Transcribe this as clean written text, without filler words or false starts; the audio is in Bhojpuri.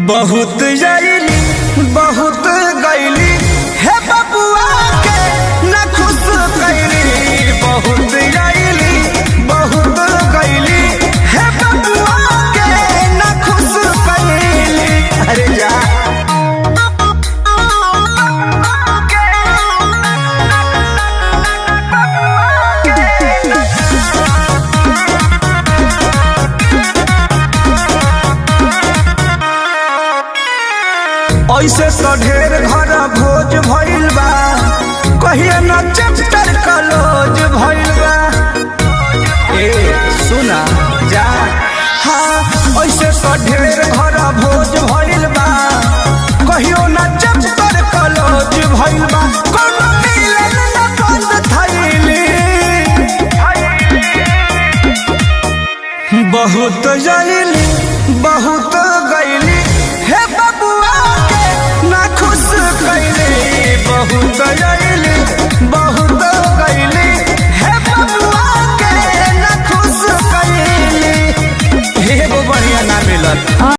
बहुत जाइली बहुत गईली हे बबुआ के ना खुश कैली। बहुत जाइली बहुत गईली हे बबुआ के ना खुश कैली। अरे जा ऐसे तो ढेर घर भोज भइल बा, कहिए न चैप्टर क्लोज भइल बा। ए सुना जा हाँ ऐसे तो ढेर घर भोज भइल बा, कहियो न चैप्टर क्लोज भइल बा। कोनो मिलन न बंद थैली बहुत जाइली बहुत गईली हे बबुआ के ना खुश कैली। बहुत जाइली बहुत